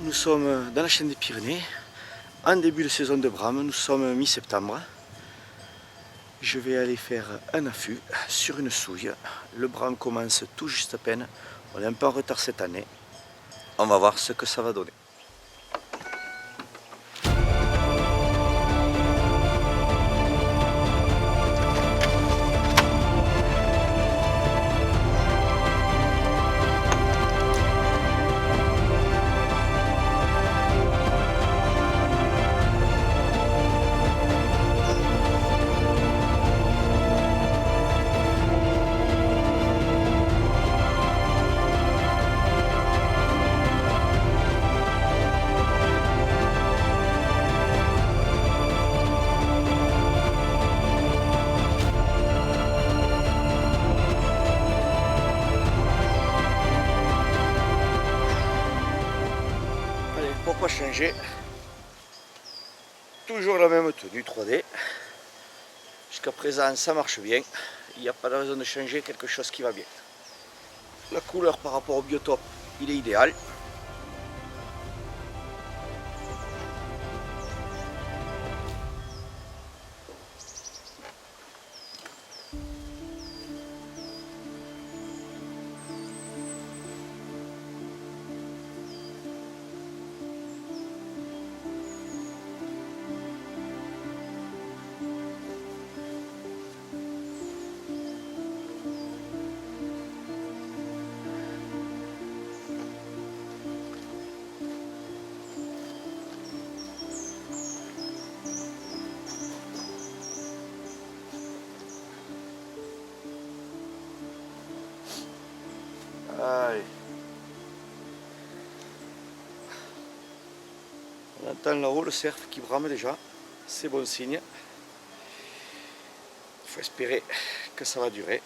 nous sommes dans la chaîne des Pyrénées, en début de saison de brame, nous sommes mi-septembre. Je vais aller faire un affût sur une souille. Le brame commence tout juste à peine, on est un peu en retard cette année. On va voir ce que ça va donner. Pourquoi changer? Toujours la même tenue 3D. Jusqu'à présent ça marche bien. Il n'y a pas de raison de changer quelque chose qui va bien. La couleur par rapport au biotope, il est idéal. Allez. On entend là-haut le cerf qui brame déjà, c'est bon signe. Il faut espérer que ça va durer.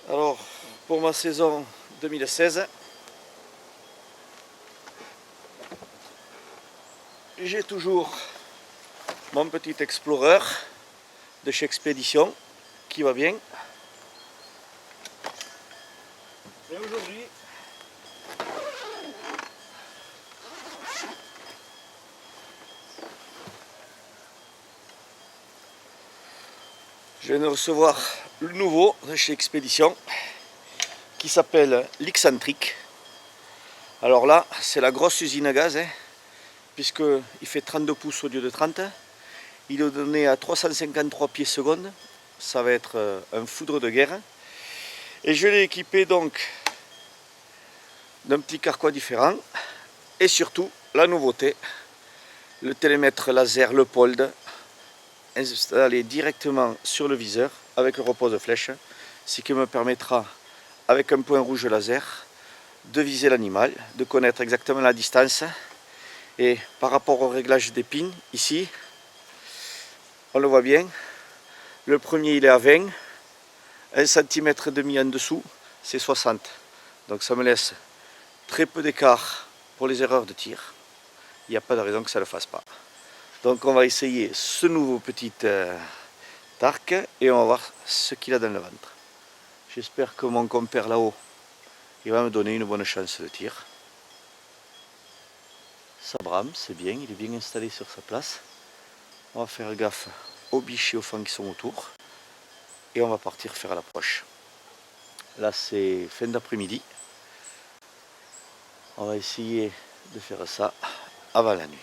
Alors, pour ma saison 2016, j'ai toujours mon petit Explorer de chez Expédition qui va bien. Et aujourd'hui, je viens de recevoir le nouveau de chez Expédition qui s'appelle l'Excentric. Alors là, c'est la grosse usine à gaz, puisqu'il fait 32 pouces au lieu de 30. Il est donné à 353 pieds secondes. Ça va être un foudre de guerre. Et je l'ai équipé donc d'un petit carquois différent. Et surtout, la nouveauté, le télémètre laser Leupold installé directement sur le viseur avec le repose-flèche, ce qui me permettra, avec un point rouge laser, de viser l'animal, de connaître exactement la distance. Et par rapport au réglage des pins, ici, on le voit bien, le premier il est à 20, 1 cm et demi en dessous, c'est 60. Donc ça me laisse très peu d'écart pour les erreurs de tir. Il n'y a pas de raison que ça ne le fasse pas. Donc on va essayer ce nouveau petit arc et on va voir ce qu'il a dans le ventre. J'espère que mon compère là-haut, il va me donner une bonne chance de tir. Ça brame, c'est bien, il est bien installé sur sa place. On va faire gaffe aux biches et aux fans qui sont autour. Et on va partir faire l'approche. Là c'est fin d'après-midi. On va essayer de faire ça avant la nuit.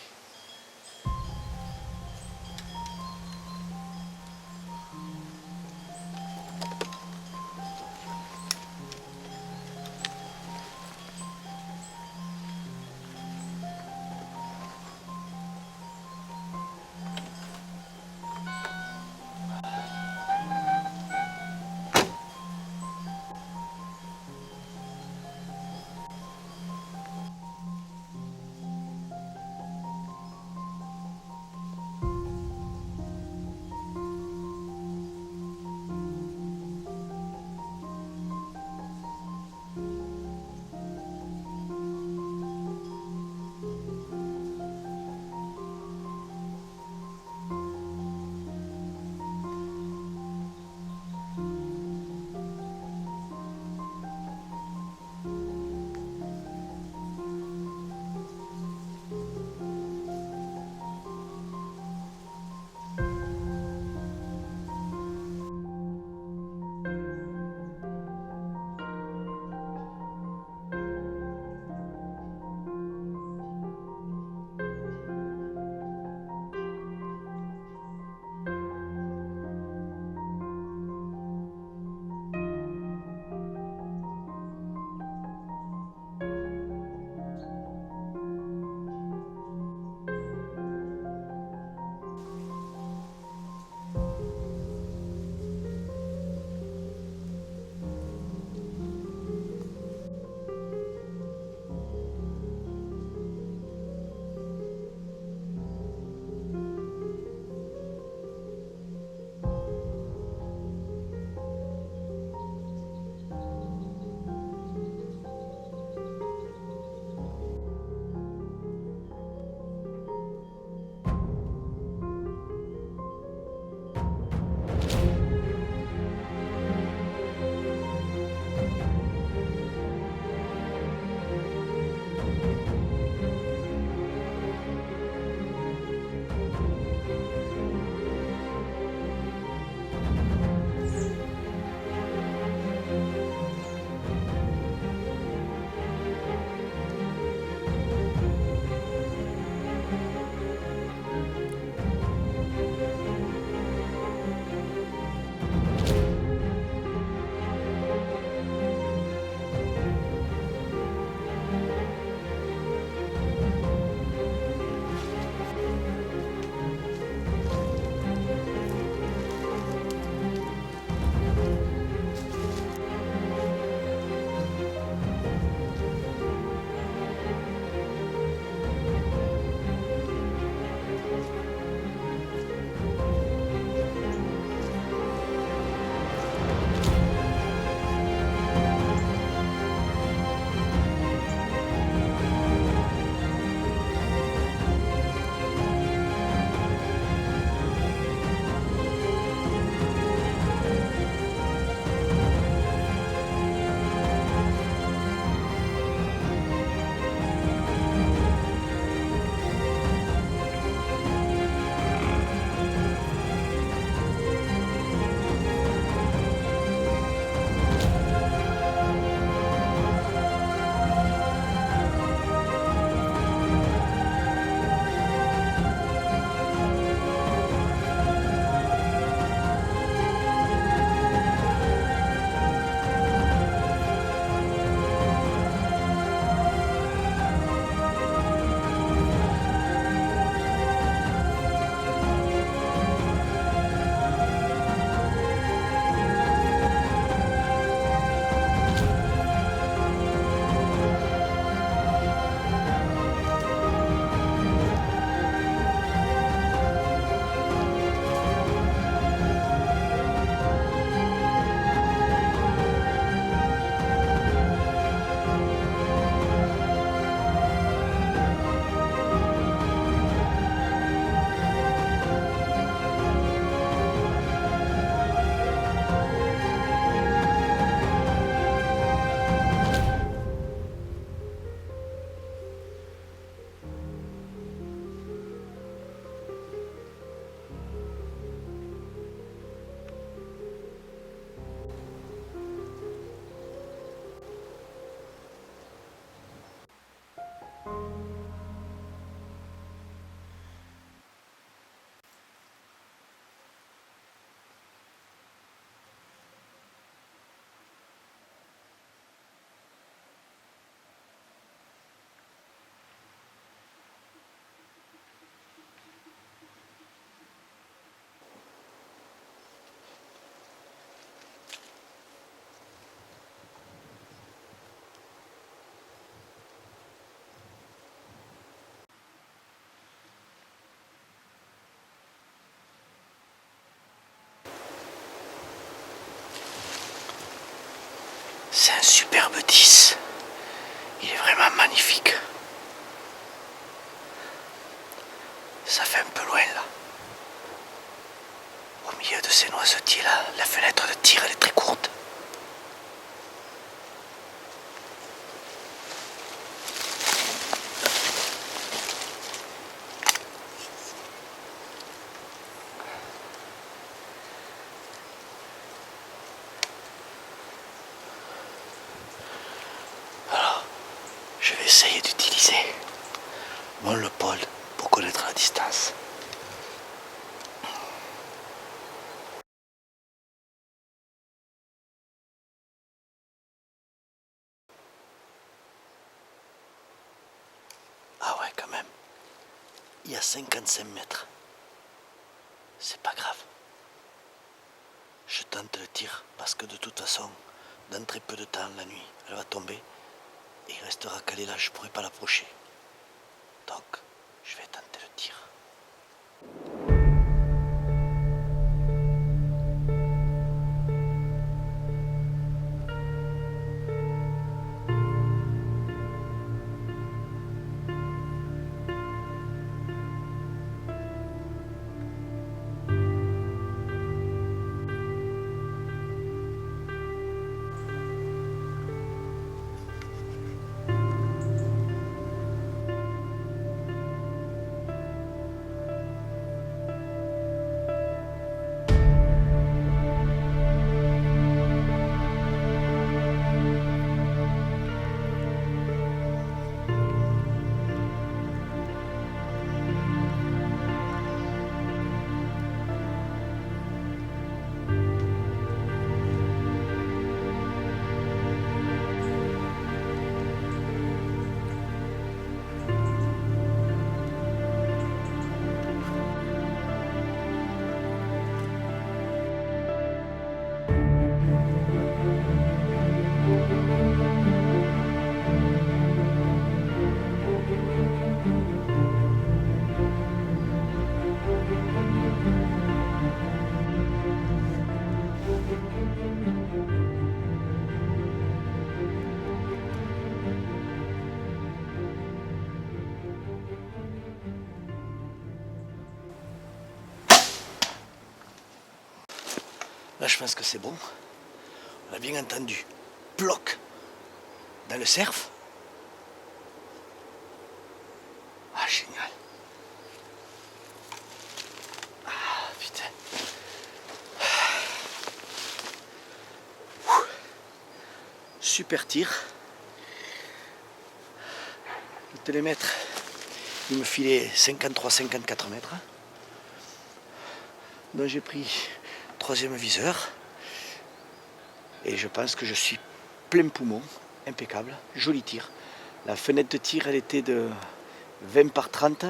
C'est un superbe 10. Il est vraiment magnifique. Ça fait un peu loin là. Au milieu de ces noisetiers là, la fenêtre de tir elle est très courte. Alors, je vais essayer d'utiliser mon Leupold pour connaître la distance. Ah ouais, quand même. Il y a 55 mètres. C'est pas grave. Je tente le tir parce que de toute façon, dans très peu de temps, la nuit, elle va tomber et il restera calé là, je pourrai pas l'approcher. Donc, je vais tenter le tir. Là, je pense que c'est bon. On a bien entendu. Bloc dans le cerf. Ah, génial. Ah, putain. Super tir. Le télémètre, il me filait 53-54 mètres. Donc j'ai pris troisième viseur. Et je pense que je suis plein poumon, impeccable, joli tir. La fenêtre de tir, elle était de 20 par 30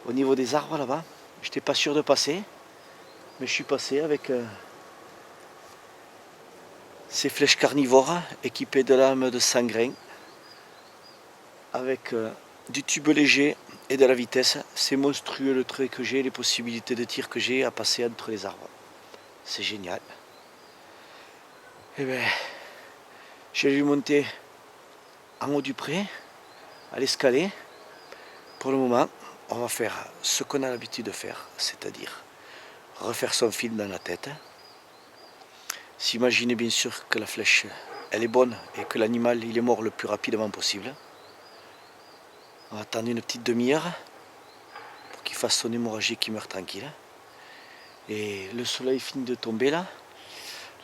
au niveau des arbres là-bas. Je n'étais pas sûr de passer, mais je suis passé avec ces flèches carnivores équipées de lames de 100 grains, avec du tube léger et de la vitesse. C'est monstrueux le trait que j'ai, les possibilités de tir que j'ai à passer entre les arbres. C'est génial. Et bien, j'ai dû monter en haut du pré, à l'escalier. Pour le moment, on va faire ce qu'on a l'habitude de faire, c'est-à-dire refaire son film dans la tête, s'imaginer bien sûr que la flèche elle est bonne et que l'animal il est mort le plus rapidement possible. On va attendre une petite demi-heure pour qu'il fasse son hémorragie, qu'il meure tranquille. Et le soleil finit de tomber là.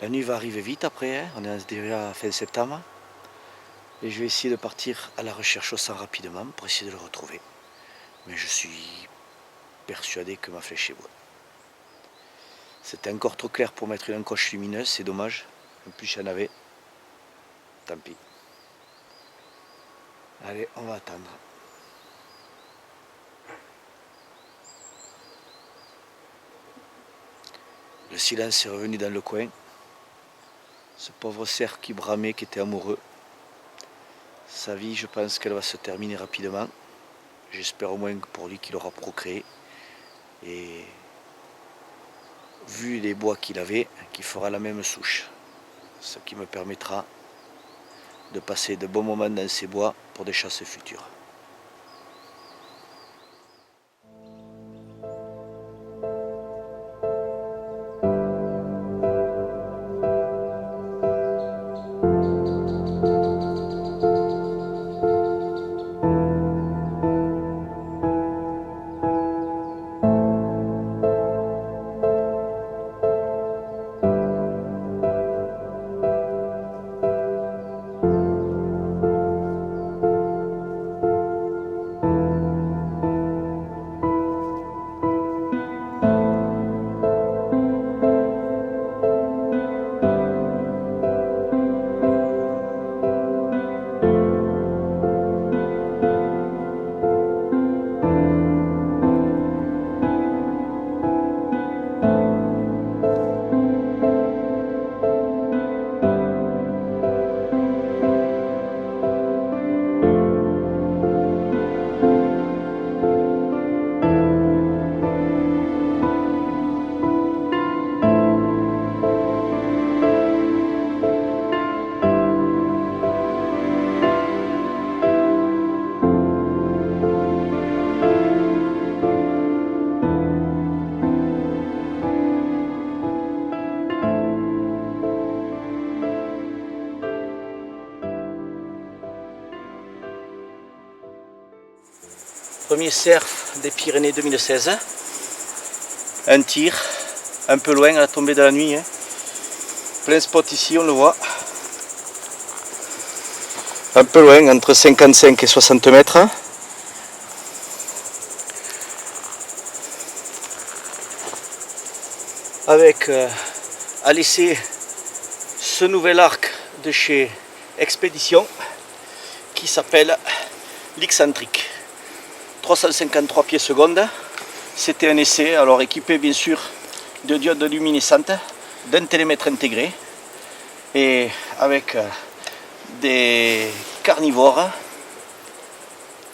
La nuit va arriver vite après, hein. On est déjà fin septembre. Et je vais essayer de partir à la recherche au sang rapidement pour essayer de le retrouver. Mais je suis persuadé que ma flèche est bonne. C'était encore trop clair pour mettre une encoche lumineuse, c'est dommage. En plus j'en avais. Tant pis. Allez, on va attendre. Le silence est revenu dans le coin. Ce pauvre cerf qui bramait, qui était amoureux. Sa vie, je pense qu'elle va se terminer rapidement. J'espère au moins pour lui qu'il aura procréé. Et vu les bois qu'il avait, qu'il fera la même souche. Ce qui me permettra de passer de bons moments dans ces bois pour des chasses futures. Premier cerf des Pyrénées 2016. Un tir, un peu loin à la tombée de la nuit. Plein spot ici, on le voit. Un peu loin, entre 55 et 60 mètres. Avec à laisser ce nouvel arc de chez Expédition qui s'appelle l'Excentric. 353 pieds secondes. C'était un essai, alors équipé bien sûr de diodes luminescentes, d'un télémètre intégré et avec des carnivores,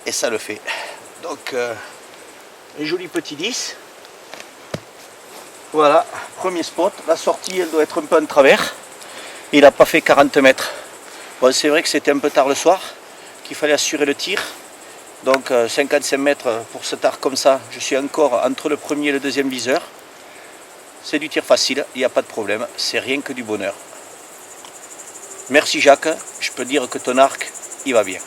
et ça le fait. Donc un joli petit 10. Voilà, premier spot. La sortie elle doit être un peu en travers. Il n'a pas fait 40 mètres. Bon, c'est vrai que c'était un peu tard le soir, qu'il fallait assurer le tir. Donc 55 mètres pour cet arc comme ça, je suis encore entre le premier et le deuxième viseur. C'est du tir facile, il n'y a pas de problème, c'est rien que du bonheur. Merci Jacques, je peux dire que ton arc, il va bien.